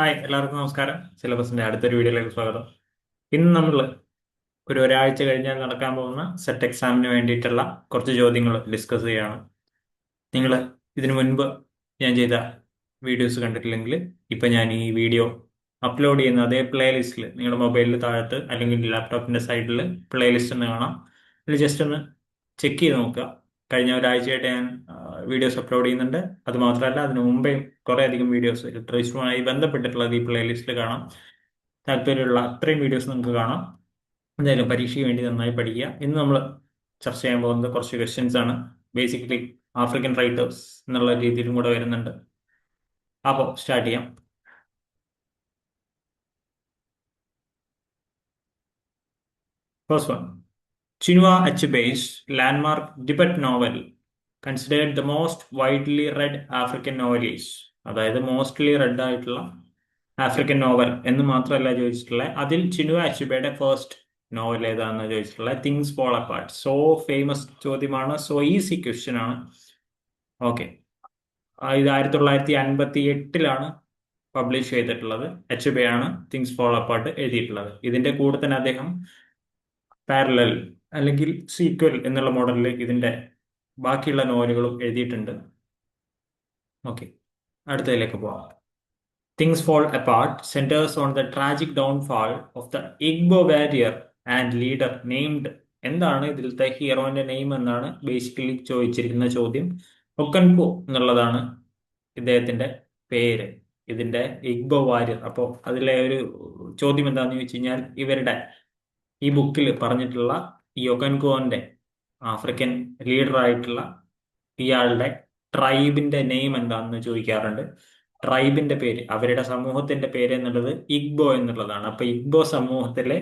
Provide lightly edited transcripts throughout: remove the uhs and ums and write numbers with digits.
Hi, എല്ലാവർക്കും നമസ്കാരം. സിലബസിന്റെ അടുത്തൊരു വീഡിയോയിലേക്ക് സ്വാഗതം. ഇന്ന് നമ്മൾ ഒരാഴ്ച കഴിഞ്ഞാൽ നടക്കാൻ പോകുന്ന സെറ്റ് എക്സാമിന് വേണ്ടിയിട്ടുള്ള കുറച്ച് ചോദ്യങ്ങൾ ഡിസ്കസ് ചെയ്യുകയാണ്. നിങ്ങൾ ഇതിനു മുൻപ് ഞാൻ ചെയ്ത വീഡിയോസ് കണ്ടിട്ടില്ലെങ്കിൽ ഇപ്പൊ ഞാൻ ഈ വീഡിയോ അപ്ലോഡ് ചെയ്യുന്ന അതേ പ്ലേലിസ്റ്റിൽ നിങ്ങളുടെ മൊബൈലിൽ താഴത്ത് അല്ലെങ്കിൽ ലാപ്ടോപ്പിന്റെ സൈഡിൽ പ്ലേലിസ്റ്റ് ഒന്ന് കാണാം. അതിൽ ജസ്റ്റ് ഒന്ന് ചെക്ക് ചെയ്ത് നോക്കുക. കഴിഞ്ഞ ഒരാഴ്ചയായിട്ട് ഞാൻ വീഡിയോസ് അപ്ലോഡ് ചെയ്യുന്നുണ്ട്. അത് മാത്രമല്ല, അതിന് മുമ്പേ കുറെ അധികം വീഡിയോസ് ലിറ്ററേച്ചറുമായി ബന്ധപ്പെട്ടിട്ടുള്ളത് ഈ പ്ലേലിസ്റ്റിൽ കാണാം. താല്പര്യമുള്ള അത്രയും വീഡിയോസ് നിങ്ങൾക്ക് കാണാം. എന്തായാലും പരീക്ഷയ്ക്ക് വേണ്ടി നന്നായി പഠിക്കുക. ഇന്ന് നമ്മൾ ചർച്ച ചെയ്യാൻ പോകുന്നത് കുറച്ച് ക്വസ്റ്റ്യൻസ് ആണ്. ബേസിക്കലി ആഫ്രിക്കൻ റൈറ്റേഴ്സ് എന്നുള്ള രീതിയിലും കൂടെ വരുന്നുണ്ട്. അപ്പോൾ സ്റ്റാർട്ട് ചെയ്യാം. First one, Chinua Achebe's landmark debut novel considered the most widely read African novels. അതായത് മോസ്റ്റ്ലി റെഡ് ആയിട്ടുള്ള ആഫ്രിക്കൻ നോവൽ എന്ന് മാത്രമല്ല ചോദിച്ചിട്ടുള്ളത്, അതിൽ ചിനുവ അച്ചുബയുടെ ഫസ്റ്റ് നോവൽ ഏതാണെന്ന് ചോദിച്ചിട്ടുള്ളത് things fall apart. So famous ചോദ്യമാണ്, സോ ഈസി ക്വസ്റ്റ്യൻ ആണ്. ഓക്കെ, ഇത് 1958 പബ്ലിഷ് ചെയ്തിട്ടുള്ളത്. അച്ചുബയാണ് തിങ്സ് ഫോൾ അപ്പാർട്ട് എഴുതിയിട്ടുള്ളത്. ഇതിന്റെ കൂടെ തന്നെ അദ്ദേഹം പാരലൽ അല്ലെങ്കിൽ സീക്വൽ എന്നുള്ള മോഡലിൽ ഇതിന്റെ ബാക്കിയുള്ള നോവലുകളും എഴുതിയിട്ടുണ്ട്. ഓക്കെ, അടുത്തതിലേക്ക് പോവാം. Things fall apart centres on the tragic downfall of the Igbo warrior and leader named. എന്താണ് ഇതിലത്തെ ഹീറോന്റെ നെയിം എന്നാണ് ബേസിക്കലി ചോദിച്ചിരിക്കുന്ന ചോദ്യം. ഒക്കൻകോ എന്നുള്ളതാണ് ഇദ്ദേഹത്തിന്റെ പേര്, ഇതിന്റെ ഇഗ്ബോ വാരിയർ. അപ്പോൾ അതിലെ ഒരു ചോദ്യം എന്താണെന്ന് ചോദിച്ചു കഴിഞ്ഞാൽ, ഇവരുടെ ഈ ബുക്കിൽ പറഞ്ഞിട്ടുള്ള ഈ ഒക്കൻകോന്റെ ആഫ്രിക്കൻ ലീഡർ ആയിട്ടുള്ള ഇയാളുടെ ട്രൈബിന്റെ നെയിം എന്താണെന്ന് ചോദിക്കാറുണ്ട്. ട്രൈബിന്റെ പേര്, അവരുടെ സമൂഹത്തിന്റെ പേര് എന്നുള്ളത് ഇഗ്ബോ എന്നുള്ളതാണ്. അപ്പൊ ഇഗ്ബോ സമൂഹത്തിലെ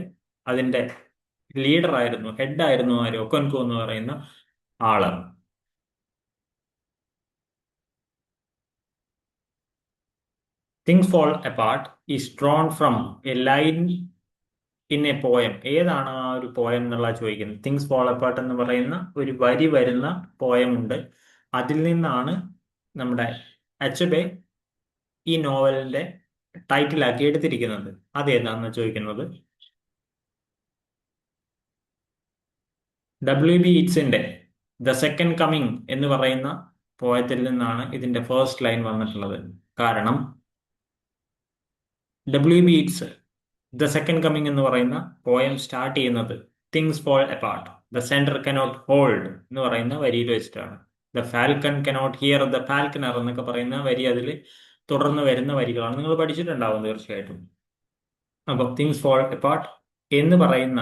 അതിന്റെ ലീഡർ ആയിരുന്നു, ഹെഡ് ആയിരുന്നു ആര്? ഒക്കൻകോ എന്ന് പറയുന്ന ആള്. Things fall apart is drawn from a line in a poem. ഏതാണ് ആ ഒരു പോയം എന്നുള്ള ചോദിക്കുന്നത്. തിങ്സ് ഫോൾ അപ്പാർട്ട് എന്ന് പറയുന്ന ഒരു വരി വരുന്ന പോയം ഉണ്ട്. അതിൽ നിന്നാണ് നമ്മുടെ അച്ചബെ ഈ നോവലിന്റെ ടൈറ്റിലാക്കി എടുത്തിരിക്കുന്നത്. അതേതാണെന്ന് ചോദിക്കുന്നത്. W.B. ഇറ്റ്സിന്റെ ദ സെക്കൻഡ് കമ്മിങ് എന്ന് പറയുന്ന പോയത്തിൽ നിന്നാണ് ഇതിന്റെ ഫസ്റ്റ് ലൈൻ വന്നിട്ടുള്ളത്. കാരണം W.B. It's the second coming എന്ന് പറയുന്ന പോയം സ്റ്റാർട്ട് ചെയ്യുന്നത് things fall apart the centre cannot hold എന്ന് പറയുന്ന വരിയിൽ വെച്ചിട്ടാണ്. The falcon cannot hear the falconer എന്നൊക്കെ പറയുന്ന വരി അതിൽ തുടർന്ന് വരുന്ന വരികളാണ്. നിങ്ങൾ പഠിച്ചിട്ടുണ്ടാവും തീർച്ചയായിട്ടും. അപ്പൊ തിങ്സ് ഫോൾ അപ്പാർട്ട് എന്ന് പറയുന്ന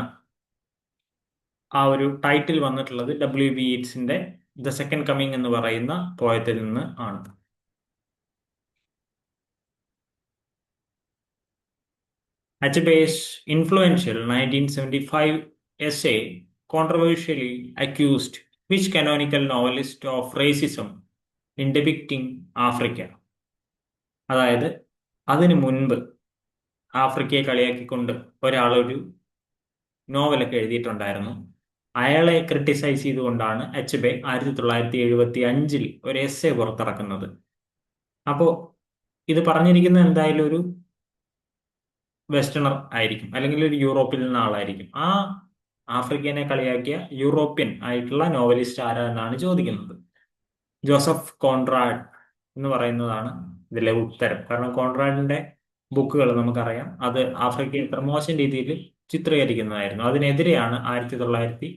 ആ ഒരു ടൈറ്റിൽ വന്നിട്ടുള്ളത് W.B. ഇറ്റ്സിന്റെ ദ സെക്കൻഡ് കമ്മിങ് എന്ന് പറയുന്ന പോയത്തിൽ നിന്ന് ആണ്. Achebe's influential 1975 essay controversially accused which canonical novelist of racism in depicting Africa. അതായത് അതിനു മുൻപ് ആഫ്രിക്കയെ കളിയാക്കിക്കൊണ്ട് ഒരാളൊരു നോവലൊക്കെ എഴുതിയിട്ടുണ്ടായിരുന്നു. അയാളെ ക്രിട്ടിസൈസ് ചെയ്തുകൊണ്ടാണ് അച്ചബെ 1975 ഒരു എസ്സേ പുറത്തിറക്കുന്നത്. അപ്പോൾ ഇത് പറഞ്ഞിരിക്കുന്നത് എന്തായാലും ഒരു വെസ്റ്റേണർ ആയിരിക്കും, അല്ലെങ്കിൽ ഒരു യൂറോപ്പിൽ നിന്ന ആളായിരിക്കും. ആ ആഫ്രിക്കനെ കളിയാക്കിയ യൂറോപ്യൻ ആയിട്ടുള്ള നോവലിസ്റ്റ് ആരാ എന്നാണ് ചോദിക്കുന്നത്. ജോസഫ് കോൺറാഡ് എന്ന് പറയുന്നതാണ് ഇതിലെ ഉത്തരം. കാരണം കോൺറാഡിന്റെ ബുക്കുകൾ നമുക്കറിയാം, അത് ആഫ്രിക്കയെ ഇത്ര മോശം രീതിയിൽ ചിത്രീകരിക്കുന്നതായിരുന്നു. അതിനെതിരെയാണ് 1975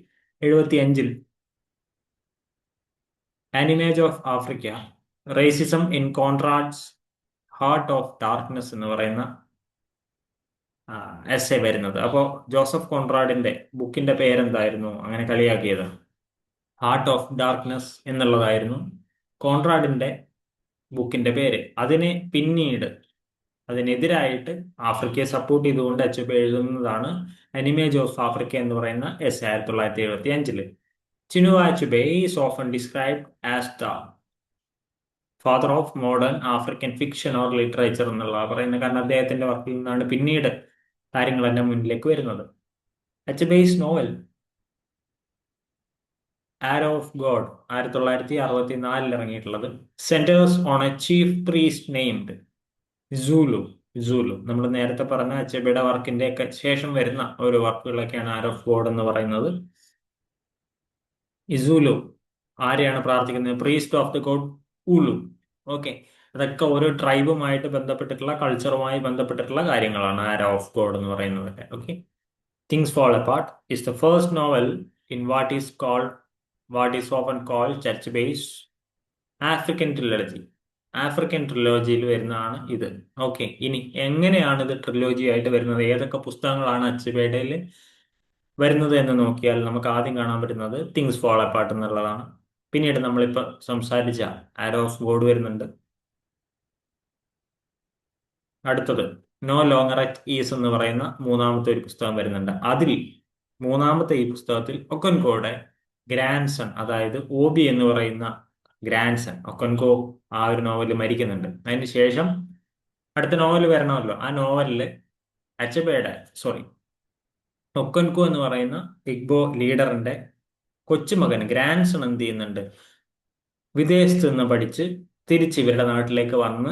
an image of Africa racism in Conrad's heart of darkness എന്ന് പറയുന്ന എസ്സേ വരുന്നത്. അപ്പോൾ ജോസഫ് കോൺറാഡിന്റെ ബുക്കിന്റെ പേരെന്തായിരുന്നു അങ്ങനെ കളിയാക്കിയത്? ഹാർട്ട് ഓഫ് ഡാർക്ക്നെസ് എന്നുള്ളതായിരുന്നു കോൺറാഡിന്റെ ബുക്കിന്റെ പേര്. അതിന് പിന്നീട് അതിനെതിരായിട്ട് ആഫ്രിക്കയെ സപ്പോർട്ട് ചെയ്തുകൊണ്ട് അച്ചബെ എഴുതുന്നതാണ് അനിമേജ് ഓഫ് ആഫ്രിക്ക എന്ന് പറയുന്ന S 1975. Chinua Achebe is often described as the father of modern African fiction or literature എന്നുള്ള പറയുന്നത്. കാരണം അദ്ദേഹത്തിന്റെ വർക്കിൽ നിന്നാണ് പിന്നീട് കാര്യങ്ങളെല്ലാം മുന്നിലേക്ക് വരുന്നത്. Achebe's novel arrow of God 1964 ഇറങ്ങിയിട്ടുള്ളത് centres on a chief priest named സുലു. ഇസൂലു. നമ്മൾ നേരത്തെ പറഞ്ഞ അച്ചബിയുടെ വർക്കിന്റെ ഒക്കെ ശേഷം വരുന്ന ഒരു വർക്കുകളൊക്കെയാണ് ആരോ ഓഫ് ഗോഡ് എന്ന് പറയുന്നത്. ഇസൂലു ആരെയാണ് പ്രാർത്ഥിക്കുന്നത്? Priest of the god Ulu. Okay, അതൊക്കെ ഓരോ ട്രൈബുമായിട്ട് ബന്ധപ്പെട്ടിട്ടുള്ള കൾച്ചറുമായി ബന്ധപ്പെട്ടിട്ടുള്ള കാര്യങ്ങളാണ് ആരോ ഓഫ് ഗോഡ് എന്ന് പറയുന്നത്. Okay, things fall apart is the first novel in what is often called church based African trilogy. African ട്രിലോജിയിൽ വരുന്നതാണ് ഇത്. ഓക്കെ, ഇനി എങ്ങനെയാണ് ഇത് ട്രിലോജി ആയിട്ട് വരുന്നത്, ഏതൊക്കെ പുസ്തകങ്ങളാണ് അച്ചബേഡയിൽ വരുന്നത് എന്ന് നോക്കിയാൽ നമുക്ക് ആദ്യം കാണാൻ പറ്റുന്നത് തിങ്സ് ഫോൾ അപ്പാർട്ട് എന്നുള്ളതാണ്. പിന്നീട് നമ്മളിപ്പോൾ സംസാരിച്ച ആരോ ഓഫ് ഗോഡ് വരുന്നുണ്ട്. അടുത്തത് നോ ലോങ്ങർ അറ്റ് ഈസ് എന്ന് പറയുന്ന മൂന്നാമത്തെ ഒരു പുസ്തകം വരുന്നുണ്ട്. അതിൽ മൂന്നാമത്തെ ഈ പുസ്തകത്തിൽ ഒക്കൻകോയുടെ ഗ്രാൻഡ് സൺ, അതായത് ഓബി എന്ന് പറയുന്ന ഗ്രാൻഡ് സൺ ഒക്കൻകോ ആ ഒരു നോവലിൽ മരിക്കുന്നുണ്ട്. അതിന് ശേഷം അടുത്ത നോവൽ വരണമല്ലോ. ആ നോവലില് അച്ചബയുടെ ഒക്കൻകോ എന്ന് പറയുന്ന ഇഗ്ബോ ലീഡറിന്റെ കൊച്ചുമകൻ ഗ്രാൻഡ് സൺ എന്ത് ചെയ്യുന്നുണ്ട്? വിദേശത്ത് നിന്ന് പഠിച്ച് തിരിച്ച് ഇവരുടെ നാട്ടിലേക്ക് വന്ന്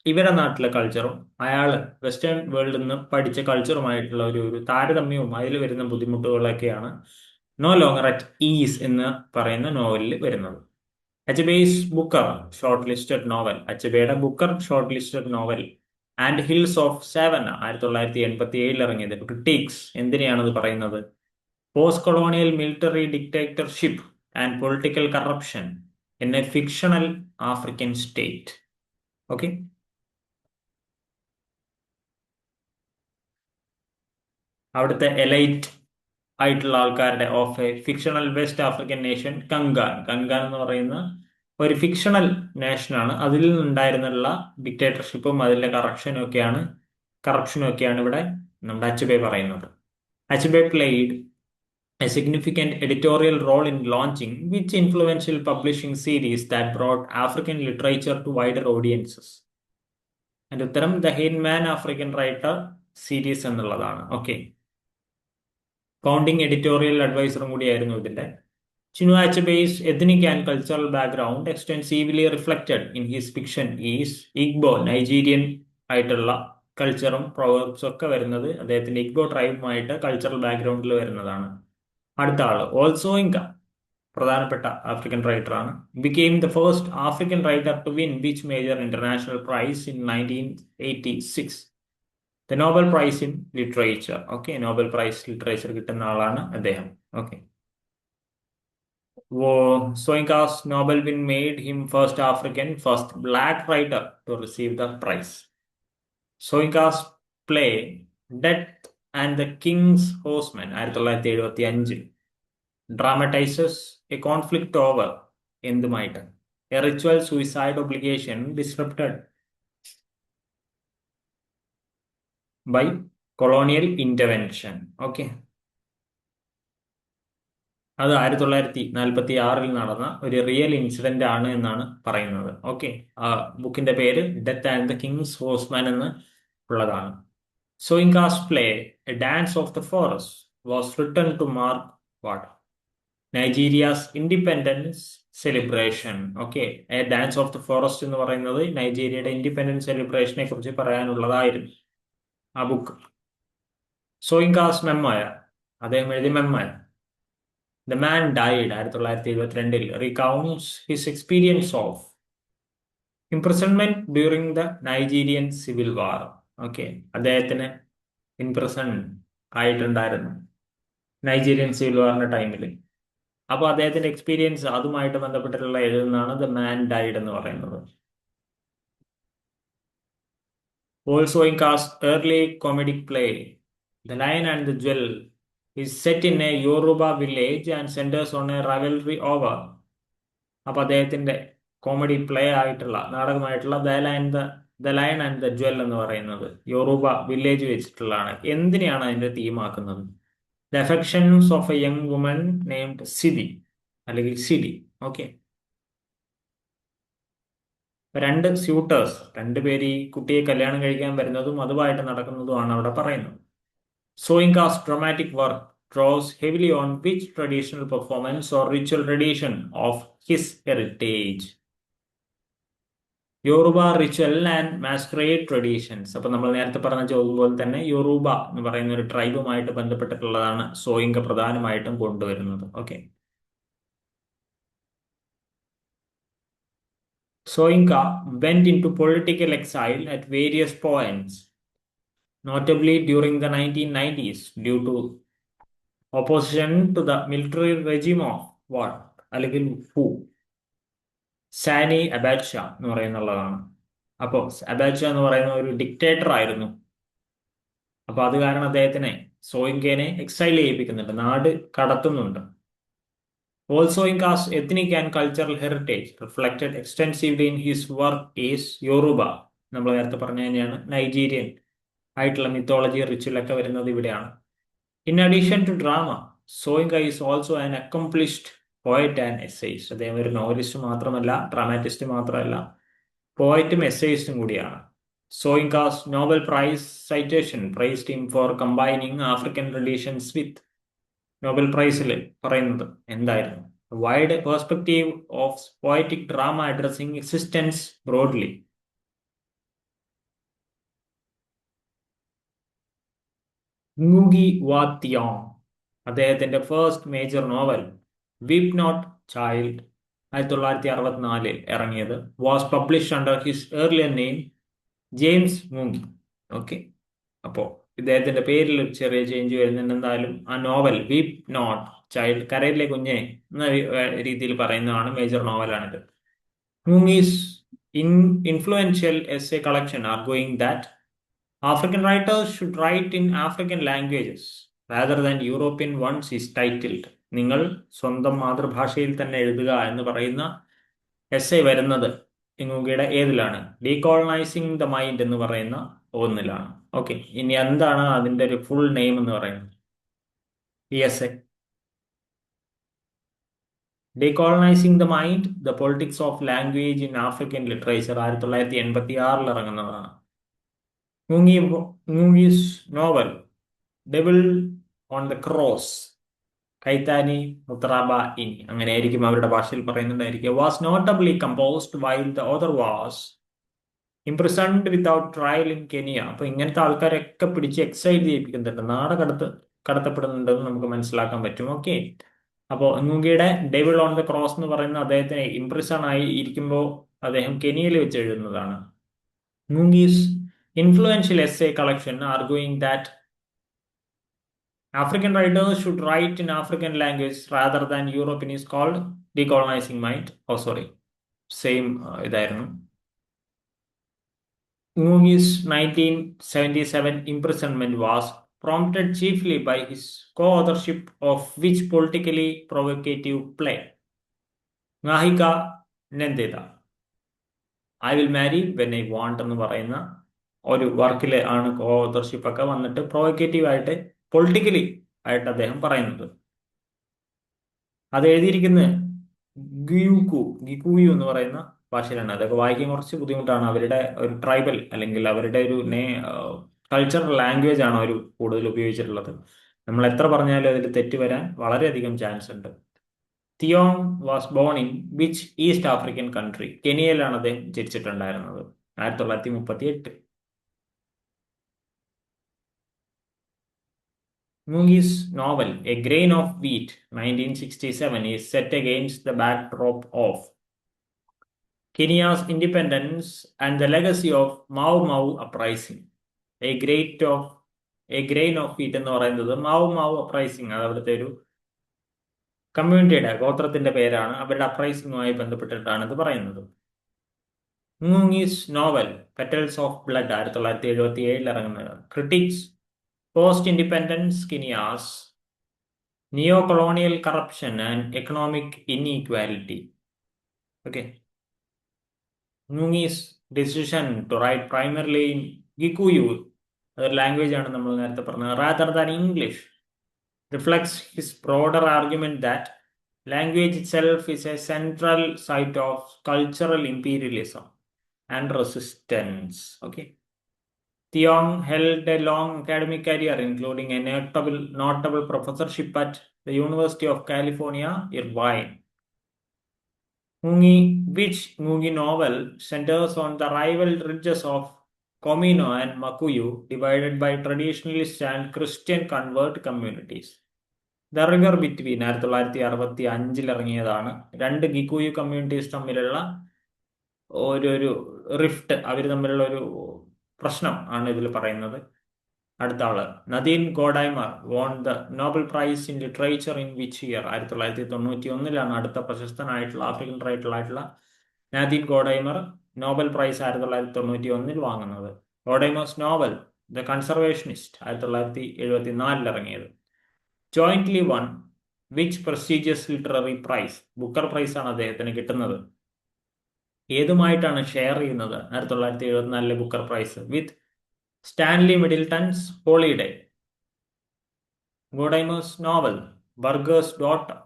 ഇവരുടെ നാട്ടിലെ കൾച്ചറും അയാൾ വെസ്റ്റേൺ വേൾഡിൽ നിന്ന് പഠിച്ച കൾച്ചറുമായിട്ടുള്ള ഒരു താരതമ്യവും അതിൽ വരുന്ന ബുദ്ധിമുട്ടുകളൊക്കെയാണ് നോ ലോങ്ങർ അറ്റ് ഈസ് എന്ന് പറയുന്ന നോവലിൽ വരുന്നത്. Achebe's Booker short listed novel, അച്ചബയുടെ Booker short listed novel anthills of Savannah 1987 ഇറങ്ങിയത്. ക്രിട്ടിക്സ് എന്തിനെയാണത് പറയുന്നത്? Post colonial military dictatorship and political corruption in a fictional African state. Okay, അവിടുത്തെ elite ആയിട്ടുള്ള ആൾക്കാരുടെ of a fictional West African nation Kangan. Kangan എന്ന് പറയുന്ന ഒരു fictional നേഷനാണ്. അതിൽ നിന്നുണ്ടായിരുന്നുള്ള ഡിക്റ്റേറ്റർഷിപ്പും അതിലെ കറപ്ഷനും ഒക്കെയാണ് ഇവിടെ നമ്മുടെ അച്ചബെ പറയുന്നത്. Achebe played a significant editorial role in launching which influential publishing series that brought African literature to wider audiences. അതിന്റെ ഉത്തരം the Heinemann African writer series എന്നുള്ളതാണ്. ഓക്കെ, ഫൗണ്ടിങ് എഡിറ്റോറിയൽ അഡ്വൈസറും കൂടിയായിരുന്നു ഇതിന്റെ. Chinua Achebe's ethnic and cultural background extensively reflected in his fiction is Igbo, Nigerian ആയിട്ടുള്ള കൾച്ചറും പ്രൊവേർബ്സും ഒക്കെ വരുന്നത് അദ്ദേഹത്തിന്റെ ഇഗ്ബോ ട്രൈബുമായിട്ട് കൾച്ചറൽ ബാക്ക്ഗ്രൗണ്ടിൽ വരുന്നതാണ്. അടുത്ത ആള് ഓൾസോയിങ്ക, പ്രധാനപ്പെട്ട ആഫ്രിക്കൻ റൈറ്ററാണ്. Became the first African writer to win which major international prize in 1986, the Nobel prize in literature. Okay, Nobel prize literature കിട്ടുന്ന ആളാണ് അദ്ദേഹം. Okay, Soyinka's Nobel win made him first black writer to receive the prize. Soyinka's play Death and the King's Horseman 1975 dramatizes a conflict over എന്തുമായിട്ട്? A ritual suicide obligation disrupted by colonial intervention. Okay, അത് 1946 നടന്ന ഒരു real incident ആണ് എന്നാണ് പറയുന്നത്. Okay, ആ ബുക്കിന്റെ പേര് death and the king's horseman എന്ന് ഉള്ളതാണ്. Soyinka's play a dance of the forest was written to mark what? Nigeria's independence celebration. Okay, a dance of the forest എന്ന് പറയുന്നത് നൈജീരിയയുടെ ഇൻഡിപെൻഡൻസ് സെലിബ്രേഷനെ കുറിച്ച് പറയാനുള്ളതായിരുന്നു ആ ബുക്ക്. സോയിങ്കാസ് മെമ്മോയർ, അദ്ദേഹം എഴുതിയ memoir The Man Died 1972 recounts his experience of imprisonment during the Nigerian Civil War. Okay, അദ്ദേഹത്തിന് imprison ആയിട്ടുണ്ടായിരുന്നു Nigerian civil വാറിന്റെ ടൈമിൽ. അപ്പോൾ അദ്ദേഹത്തിന്റെ എക്സ്പീരിയൻസ് അതുമായിട്ട് ബന്ധപ്പെട്ടിട്ടുള്ള എഴുതുന്നതാണ് ദ മാൻ ഡൈഡ് എന്ന് പറയുന്നത്. Also in cast early comedic play The Lion and the Jewel is set in a Yoruba village and centers on a rivalry over. അപ്പോൾ അദ്ദേഹത്തിന്റെ കോമഡി പ്ലേ ആയിട്ടുള്ള നാടകമായിട്ടുള്ള the lion and the jewel എന്ന് പറയുന്നത് Yoruba village വെച്ചിട്ടുള്ളതാണ്. എന്തിനെയാണ് അതിന്റെ തീമാക്കുന്നത്? The affections of a young woman named Sidi അല്ലെങ്കിൽ സിഡി. ഓക്കെ, രണ്ട് സ്യൂട്ടേഴ്സ്, രണ്ടുപേര് ഈ കുട്ടിയെ കല്യാണം കഴിക്കാൻ വരുന്നതും അതുമായിട്ട് നടക്കുന്നതുമാണ് അവിടെ പറയുന്നത്. Soyinka's dramatic work draws heavily on which traditional performance or ritual tradition of his heritage? Yoruba ritual and masquerade traditions. അപ്പൊ നമ്മൾ നേരത്തെ പറഞ്ഞ ചോദ്യം പോലെ തന്നെ യോറൂബ എന്ന് പറയുന്ന ഒരു ട്രൈബുമായിട്ട് ബന്ധപ്പെട്ടിട്ടുള്ളതാണ് സോയിങ്ക പ്രധാനമായിട്ടും കൊണ്ടുവരുന്നത്. Okay. Soyinka went into political exile at various points, notably during the 1990s due to opposition to the military regime of what? അല്ലെങ്കിൽ who? സാനി അബാച്ച എന്ന് പറയുന്നുള്ളതാണ്. അപ്പോൾ അബാച്ച എന്ന് പറയുന്ന ഒരു ഡിക്റ്റേറ്റർ ആയിരുന്നു. അപ്പൊ അത് കാരണം അദ്ദേഹത്തിനെ സോയിങ്കേനെ എക്സൈൽ ചെയ്യിപ്പിക്കുന്നുണ്ട്, നാട് കടത്തുന്നുണ്ട്. Also, Inca's ethnic and cultural heritage reflected extensively in his work is Yoruba. നമ്മൾ നേരത്തെ പറഞ്ഞ തന്നെയാണ് നൈജീരിയൻ ആയിട്ടുള്ള മിത്തോളജി റിച്വലൊക്കെ വരുന്നത് ഇവിടെയാണ്. In addition to drama, Soyinka is also an accomplished poet and essayist. അദ്ദേഹം ഒരു നോവലിസ്റ്റ് മാത്രമല്ല, ഡ്രാമാറ്റിസ്റ്റ് മാത്രമല്ല, പോയറ്റും എസ്സേയിസ്റ്റും കൂടിയാണ്. Soyinka's Nobel prize citation praised him for combining African traditions with. Nobel പ്രൈസിൽ പറയുന്നത് എന്തായിരുന്നു? Wide perspective of poetic drama addressing existence broadly. Ngugi wa Thiong'o, അദ്ദേഹത്തിന്റെ first major novel weep not child 1964 ഇറങ്ങിയത്, was published under his earlier name James Ngugi. Okay. അപ്പോ ഇദ്ദേഹത്തിന്റെ പേരിൽ ഒരു ചെറിയ ചേഞ്ച് വരുന്നുണ്ട്. എന്തായാലും ആ നോവൽ വീപ് നോട്ട് ചൈൽഡ്, കരയിലെ കുഞ്ഞെ എന്ന രീതിയിൽ പറയുന്നതാണ്, major നോവലാണിത്. മൂങ്ങീസ് influential essay collection arguing that African writers should write in African languages rather than European ones is titled. നിങ്ങൾ സ്വന്തം മാതൃഭാഷയിൽ തന്നെ എഴുതുക എന്ന് പറയുന്ന എസ്സേ വരുന്നത് ഇങ്ങുകയുടെ ഏതിലാണ്? ഡീകോളനൈസിങ് ദ മൈൻഡ് എന്ന് പറയുന്ന ഒന്നിലാണ്. ഓക്കെ. ഇനി എന്താണ് അതിന്റെ ഒരു ഫുൾ നെയിം എന്ന് പറയുന്നത്? ഈ essay decolonising the mind the politics of language in African literature 1986 ഇറങ്ങുന്നതാണ്. Ngugi's novel devil on the cross, Caitaani Mutharaba-ini, അങ്ങനെയായിരിക്കും അവരുടെ ഭാഷയിൽ പറയുന്നുണ്ടായിരിക്കുക, was notably composed while the author was imprisoned without trial in Kenya. അപ്പൊ ഇങ്ങനത്തെ ആൾക്കാരൊക്കെ പിടിച്ച് exile ചെയ്യിപ്പിക്കുന്നുണ്ട്, നാട് കടത്തപ്പെടുന്നുണ്ടെന്ന് നമുക്ക് മനസ്സിലാക്കാൻ പറ്റും. ഓക്കെ. അപ്പോൾ ngൂഗിയുടെ ഡെവിൾ ഓൺ ദ ക്രോസ് എന്ന് പറയുന്ന അദ്ദേഹത്തിന് ഇംപ്രിസൺ ആയി ഇരിക്കുമ്പോൾ അദ്ദേഹം കെനിയയിൽ വെച്ച് എഴുതുന്നതാണ്. ngൂഗീസ് influential essay collection arguing that African writers should write in African language rather than European is called Decolonizing Mind. Oh, sorry. Same ഇതായിരുന്നു. ngൂഗീസ് 1977 imprisonment was prompted chiefly by his co-authorship of which politically provocative play? Ngahika Nendeda, I will marry when I want എന്ന് പറയുന്ന ഒരു വർക്കിൽ ആണ് കോ-ഓതർഷിപ്പ് ഒക്കെ വന്നിട്ട് provocative ആയിട്ട് politically ആയിട്ട് അദ്ദേഹം പറയുന്നത്. അത് എഴുതിയിരിക്കുന്നത് ഗിക്കുയു എന്ന് പറയുന്ന ഭാഷയിലാണ്. അതൊക്കെ വായിക്കാൻ കുറച്ച് ബുദ്ധിമുട്ടാണ്. അവരുടെ ഒരു ട്രൈബൽ അല്ലെങ്കിൽ അവരുടെ ഒരു കൾച്ചറൽ ലാംഗ്വേജ് ആണ് അവർ കൂടുതൽ ഉപയോഗിച്ചിട്ടുള്ളത്. നമ്മൾ എത്ര പറഞ്ഞാലും അതിൽ തെറ്റ് വരാൻ വളരെയധികം ചാൻസ് ഉണ്ട്. Thiong'o was born in which East African country? കെനിയയിലാണ് അദ്ദേഹം ജനിച്ചിട്ടുണ്ടായിരുന്നത് 1938. Ngūgie's novel A Grain of Wheat 1967 is set against the backdrop of Kenya's independence and the legacy of Mau Mau uprising. A grain of wheat എന്ന് പറയുന്നത് Mau Mau uprising, അത് അവിടുത്തെ ഒരു കമ്മ്യൂണിറ്റിയുടെ ഗോത്രത്തിന്റെ പേരാണ്. അവരുടെ അപ്രൈസിങ്ങുമായി ബന്ധപ്പെട്ടിട്ടാണ് ഇത് പറയുന്നത്. ngൂഗീസ് നോവൽ പെറ്റൽസ് ഓഫ് ബ്ലഡ് 1977 ഇറങ്ങുന്നത്. Critics post-independence Kenya's neo-colonial corruption and economic inequality. Okay. ngൂഗീസ് decision to write primarily in Gikuyu, a language ആണ് നമ്മൾ നേരത്തെ പറഞ്ഞത്, rather than English, reflects his broader argument that language itself is a central site of cultural imperialism and resistance. Okay. Thiong held a long academic career, including a notable professorship at the University of California, Irvine. Which Mugi novel centers on the rival ridges of Comino and Makuyu, divided by traditionalist and Christian convert communities. The river between 1965 ഇറങ്ങിയതാണ്. രണ്ട് ഗിക്കുയു communities തമ്മിലുള്ള ഒരു rift, അവർ തമ്മിലുള്ള ഒരു പ്രശ്നം ആണ് ഇതിൽ പറയുന്നത്. അടുത്ത ആള് Nadine Gordimer won the Nobel prize in literature in which year? 1991 അടുത്ത പ്രശസ്തനായിട്ടുള്ള ആഫ്രിക്കൻ റൈറ്ററായിട്ടുള്ള നദീൻ ഗോഡൈമർ നോബൽ പ്രൈസ് 1991 വാങ്ങുന്നത്. ഗോഡൈമേഴ്സ് നോവൽ ദ കൺസർവേഷനിസ്റ്റ് 1974 ഇറങ്ങിയത്. Jointly won which prestigious literary prize? Booker prize ആണ് അദ്ദേഹത്തിന് കിട്ടുന്നത്. ഏതുമായിട്ടാണ് ഷെയർ ചെയ്യുന്നത്? 1974 Booker prize with Stanley Middleton's holiday. Gordimer's novel Burger's daughter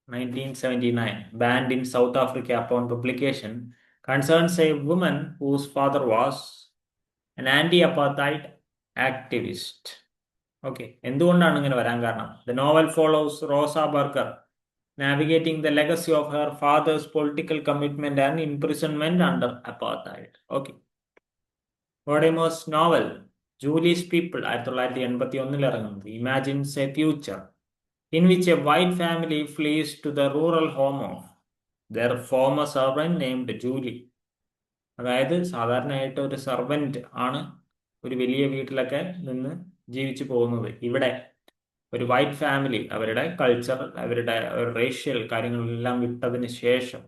1979 banned in South Africa upon publication, concerns a woman whose father was an anti-apartheid activist. Okay, എന്തുകൊണ്ടാണ് ഇങ്ങനെ വരാൻ കാരണം? The novel follows Rosa Burger navigating the legacy of her father's political commitment and imprisonment under apartheid. Okay. Gordimer's novel July's people 1981 ഇറങ്ങുന്നത്. Imagines a future in which a white family flees to the rural home of their former servant named Julie. അതായത് സാധാരണയായിട്ട് ഒരു servant ആണ് ഒരു വലിയ വീട്ടിലൊക്കെ നിന്ന് ജീവിച്ചു പോകുന്നത്. ഇവിടെ ഒരു വൈറ്റ് ഫാമിലി അവരുടെ കൾച്ചർ, അവരുടെ റേഷ്യൽ കാര്യങ്ങളെല്ലാം വിട്ടതിന് ശേഷം,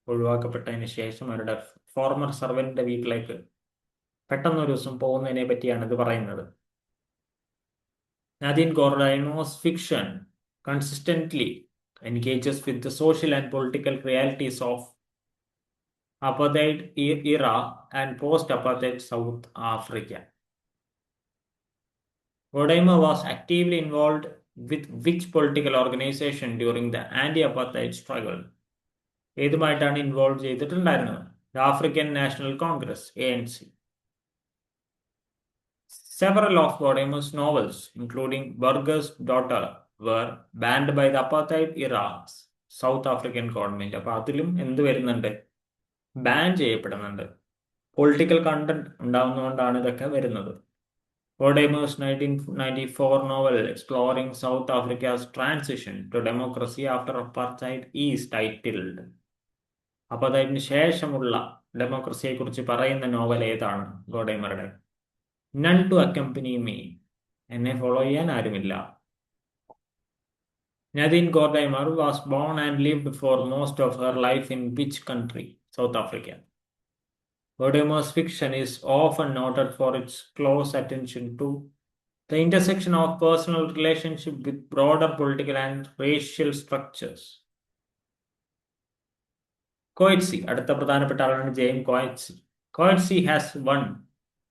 ഒഴിവാക്കപ്പെട്ടതിന് ശേഷം അവരുടെ ഫോർമർ സെർവൻറ്റിന്റെ വീട്ടിലേക്ക് പെട്ടെന്നൊരു ദിവസം പോകുന്നതിനെ പറ്റിയാണ് ഇത് പറയുന്നത്. Nadine Gordimer's fiction consistently engages with the social and political realities of apartheid era and post-apartheid South Africa. Gordimer was actively involved with which political organization during the anti-apartheid struggle? ഏതുമായിട്ടാണ് involve ചെയ്തിട്ടുണ്ടായിരുന്നത്? The African National Congress, ANC. Several of Gordimer's novels, including Burger's Daughter, were banned by the apartheid era South African government. അപ്പോൾ അതിലും എന്ത് വരുന്നുണ്ട്? Ban ചെയ്യപ്പെടുന്നുണ്ട്. Political content ഉണ്ടാവുന്നതുകൊണ്ടാണ് ഇതൊക്കെ വരുന്നത്. Gordimer's 1994 novel exploring South Africa's transition to democracy after apartheid is titled. അപ്പാർത്തൈഡിന് ശേഷമുള്ള ഡെമോക്രസിയെ കുറിച്ച് പറയുന്ന നോവൽ ഏതാണ് ഗോഡൈമറുടെ? None to accompany me. എന്നെ ഫോളോ ചെയ്യാൻ ആരുമില്ല. Nadine Gordimer was born and lived for most of her life in which country? South Africa. Gordimer's fiction is often noted for its close attention to the intersection of personal relationship with broader political and racial structures. Coetzee, അടുത്ത പ്രധാനപ്പെട്ട ആളാണ് ജെയിം കോയറ്റ്സി. Coetzee has won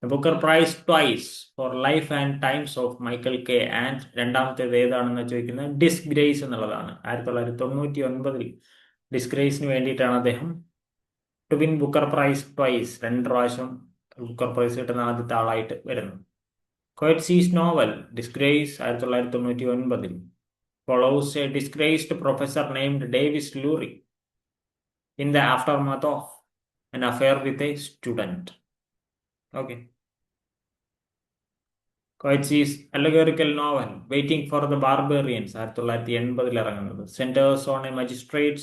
the Booker Prize twice for Life and Times of Michael K. and രണ്ടാമത്തേത് ഏതാണെന്ന് ചോദിക്കുന്നത് disgrace എന്നുള്ളതാണ്. 1999 ഡിസ്ഗ്രേസിന് വേണ്ടിയിട്ടാണ് അദ്ദേഹം to win Booker prize twice, 2 പ്രാവശ്യം ബുക്കർ പ്രൈസ് കിട്ടുന്ന ആദ്യത്തെ ആളായിട്ട് വരുന്നത്. Coetzee's novel Disgrace 1999 follows a disgraced professor named Davis Lurie in the aftermath of an affair with a student. Okay. Coetzee's allegorical novel Waiting for the Barbarians 1980 ഇറങ്ങുന്നത്. Centers on a magistrate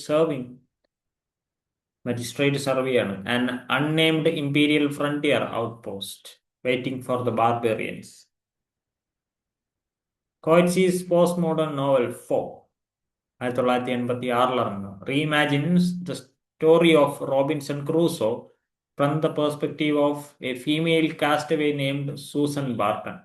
surveyor, an unnamed imperial frontier outpost waiting for the barbarians. Coetzee's postmodern novel Four 1986 ഇറങ്ങുന്നു. Reimagines the story of Robinson Crusoe from the perspective of a female castaway named Susan Barton.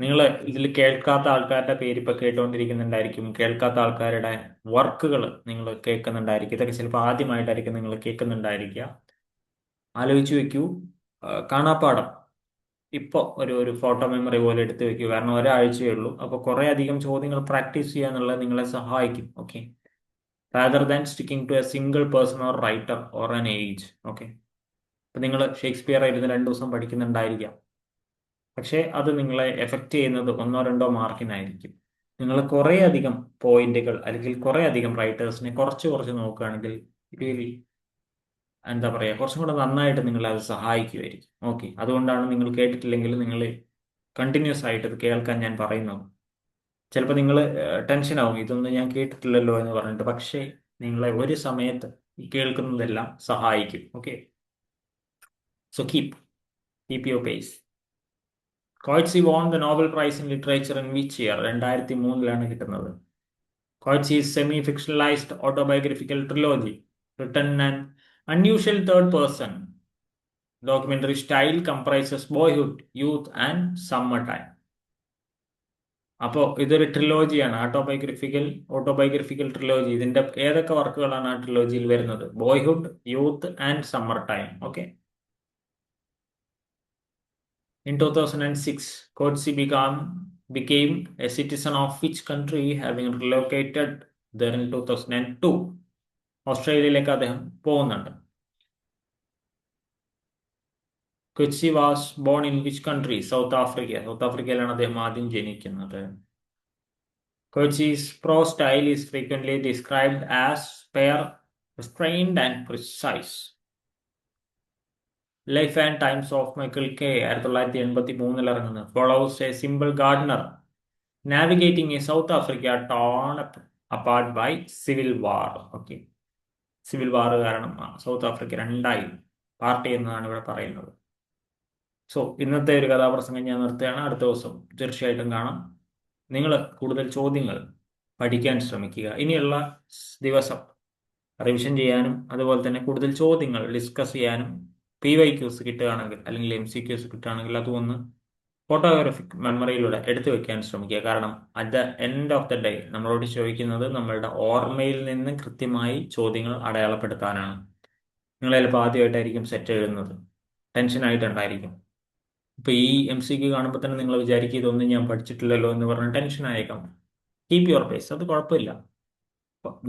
നിങ്ങൾ ഇതിൽ കേൾക്കാത്ത ആൾക്കാരുടെ പേര് ഇപ്പൊ കേട്ടുകൊണ്ടിരിക്കുന്നുണ്ടായിരിക്കും. കേൾക്കാത്ത ആൾക്കാരുടെ വർക്കുകൾ നിങ്ങൾ കേൾക്കുന്നുണ്ടായിരിക്കും. ഇതൊക്കെ ചിലപ്പോൾ ആദ്യമായിട്ടായിരിക്കും നിങ്ങൾ കേൾക്കുന്നുണ്ടായിരിക്കുക. ആലോചിച്ച് വെക്കൂ. കാണാപ്പാടം ഇപ്പോൾ ഒരു ഫോട്ടോ മെമ്മറി പോലെ എടുത്ത് വെക്കൂ. കാരണം ഒരാഴ്ചയേ ഉള്ളൂ. അപ്പോൾ കുറേ അധികം ചോദ്യങ്ങൾ പ്രാക്ടീസ് ചെയ്യുക എന്നുള്ളത് നിങ്ങളെ സഹായിക്കും. Okay, rather than sticking to a single person or writer or an age. Okay, അപ്പം നിങ്ങൾ ഷേക്സ്പിയർ ഇരുന്ന് 2 ദിവസം പഠിക്കുന്നുണ്ടായിരിക്കാം, പക്ഷേ അത് നിങ്ങളെ എഫക്റ്റ് ചെയ്യുന്നത് 1-2 മാർക്കിനായിരിക്കും. നിങ്ങൾ കുറേ അധികം പോയിന്റുകൾ അല്ലെങ്കിൽ കുറേ അധികം റൈറ്റേഴ്സിനെ കുറച്ച് കുറച്ച് നോക്കുകയാണെങ്കിൽ റിയലി എന്താ പറയുക, കുറച്ചും കൂടെ നന്നായിട്ട് നിങ്ങളെ അത് സഹായിക്കുമായിരിക്കും. ഓക്കെ, അതുകൊണ്ടാണ് നിങ്ങൾ കേട്ടിട്ടില്ലെങ്കിൽ നിങ്ങൾ കണ്ടിന്യൂസ് ആയിട്ട് ഇത് കേൾക്കാൻ ഞാൻ പറയുന്നത്. ചിലപ്പോൾ നിങ്ങൾ ടെൻഷൻ ആവും, ഇതൊന്നും ഞാൻ കേട്ടിട്ടില്ലല്ലോ എന്ന് പറഞ്ഞിട്ട്. പക്ഷേ നിങ്ങളെ ഒരു സമയത്ത് ഈ കേൾക്കുന്നതെല്ലാം സഹായിക്കും. Okay, so keep your pace. Coetzee won the Nobel prize in literature in which year? 2003 കിട്ടുന്നത്. Coetzee's semi-fictionalized autobiographical trilogy, written in an unusual third-person documentary style, comprises boyhood, youth, and summertime. അപ്പോൾ ഇതൊരു ട്രിലോജിയാണ്, autobiographical ട്രിലോജി. ഇതിന്റെ ഏതൊക്കെ വർക്കുകളാണ് ആ ട്രിലോജിയിൽ വരുന്നത്? Boyhood, youth and summer time. Okay. In 2006, Coetzee became a citizen of which country, having relocated there in 2002? ഓസ്ട്രേലിയയിലേക്ക് അദ്ദേഹം പോകുന്നുണ്ട്. Coetzee was born in which country? South Africa. South ആഫ്രിക്കയിലാണ് അദ്ദേഹം ആദ്യം ജനിക്കുന്നത്. Coetzee's prose style is frequently described as spare, restrained, and precise. Life and times of Michael K 1983 ഇറങ്ങുന്നത് follows a simple gardener navigating a South Africa torn apart by civil war. Okay, civil war കാരണം South Africa രണ്ടായി party എന്നതാണ് ഇവിടെ പറയുന്നത്. So ഇന്നത്തെ ഒരു കഥാപ്രസംഗം ഞാൻ നിർത്തുകയാണ്. അടുത്ത ദിവസം തീർച്ചയായിട്ടും കാണാം. നിങ്ങൾ കൂടുതൽ ചോദ്യങ്ങൾ പഠിക്കാൻ ശ്രമിക്കുക. ഇനിയുള്ള ദിവസം റിവിഷൻ ചെയ്യാനും അതുപോലെ തന്നെ കൂടുതൽ ചോദ്യങ്ങൾ ഡിസ്കസ് ചെയ്യാനും PYQs കിട്ടുകയാണെങ്കിൽ അല്ലെങ്കിൽ MCQs കിട്ടുകയാണെങ്കിൽ അതും ഒന്ന് ഫോട്ടോഗ്രാഫിക് മെമ്മറിയിലൂടെ എടുത്തു വെക്കാൻ ശ്രമിക്കുക. കാരണം at the end of the day നമ്മളോട് ചോദിക്കുന്നത് നമ്മളുടെ ഓർമ്മയിൽ നിന്ന് കൃത്യമായി ചോദ്യങ്ങൾ അടയാളപ്പെടുത്താനാണ്. നിങ്ങൾ ചിലപ്പോൾ ആദ്യമായിട്ടായിരിക്കും സെറ്റ് എഴുതുന്നത്, ടെൻഷനായിട്ടുണ്ടായിരിക്കും. ഇപ്പൊ ഈ MCQ കാണുമ്പോൾ തന്നെ നിങ്ങൾ വിചാരിക്കും ഇതൊന്നും ഞാൻ പഠിച്ചിട്ടില്ലല്ലോ എന്ന് പറഞ്ഞ് ടെൻഷൻ ആയേക്കാം. കീപ് യുവർ പേസ്, അത് കുഴപ്പമില്ല.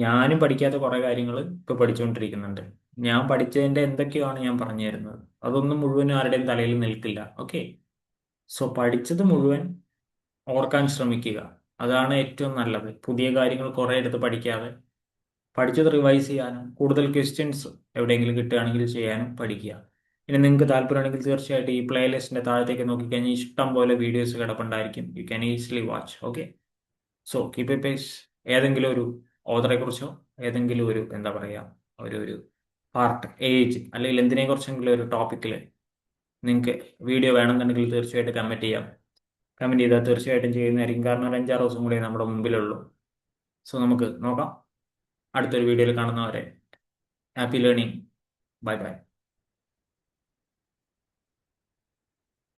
ഞാനും പഠിക്കാത്ത കുറെ കാര്യങ്ങൾ ഇപ്പൊ പഠിച്ചുകൊണ്ടിരിക്കുന്നുണ്ട്. ഞാൻ പഠിച്ചതിന്റെ എന്തൊക്കെയാണ് ഞാൻ പറഞ്ഞു തരുന്നത്, അതൊന്നും മുഴുവനും ആരുടെയും തലയിൽ നിൽക്കില്ല. ഓക്കെ, സോ പഠിച്ചത് മുഴുവൻ ഓർക്കാൻ ശ്രമിക്കുക, അതാണ് ഏറ്റവും നല്ലത്. പുതിയ കാര്യങ്ങൾ കുറെ എടുത്ത് പഠിക്കാതെ പഠിച്ചത് റിവൈസ് ചെയ്യാനും കൂടുതൽ ക്വസ്റ്റ്യൻസ് എവിടെയെങ്കിലും കിട്ടുകയാണെങ്കിൽ ചെയ്യാനും പഠിക്കുക. ഇനി നിങ്ങൾക്ക് താല്പര്യമാണെങ്കിൽ തീർച്ചയായിട്ടും ഈ പ്ലേലിസ്റ്റിന്റെ താഴത്തേക്ക് നോക്കിക്കഴിഞ്ഞാൽ ഇഷ്ടം പോലെ വീഡിയോസ് കിടപ്പുണ്ടായിരിക്കും. You can easily watch. Okay, so keep a pace. ഏതെങ്കിലും ഒരു ഓതറെ കുറിച്ചോ ഏതെങ്കിലും ഒരു എന്താ പറയുക ഒരു പാർട്ട്, ഏജ് അല്ലെങ്കിൽ എന്തിനെ കുറിച്ചെങ്കിലും ഒരു ടോപ്പിക്കിൽ നിങ്ങൾക്ക് വീഡിയോ വേണമെന്നുണ്ടെങ്കിൽ തീർച്ചയായിട്ടും കമൻറ്റ് ചെയ്യാം. കമൻറ്റ് ചെയ്താൽ തീർച്ചയായിട്ടും ചെയ്യുന്നതായിരിക്കും. കാരണം ഒരു 5-6 ദിവസം കൂടെ നമ്മുടെ മുമ്പിലുള്ളൂ. സോ നമുക്ക് നോക്കാം. അടുത്തൊരു വീഡിയോയിൽ കാണുന്നവരെ ഹാപ്പി ലേണിംഗ്. Bye bye.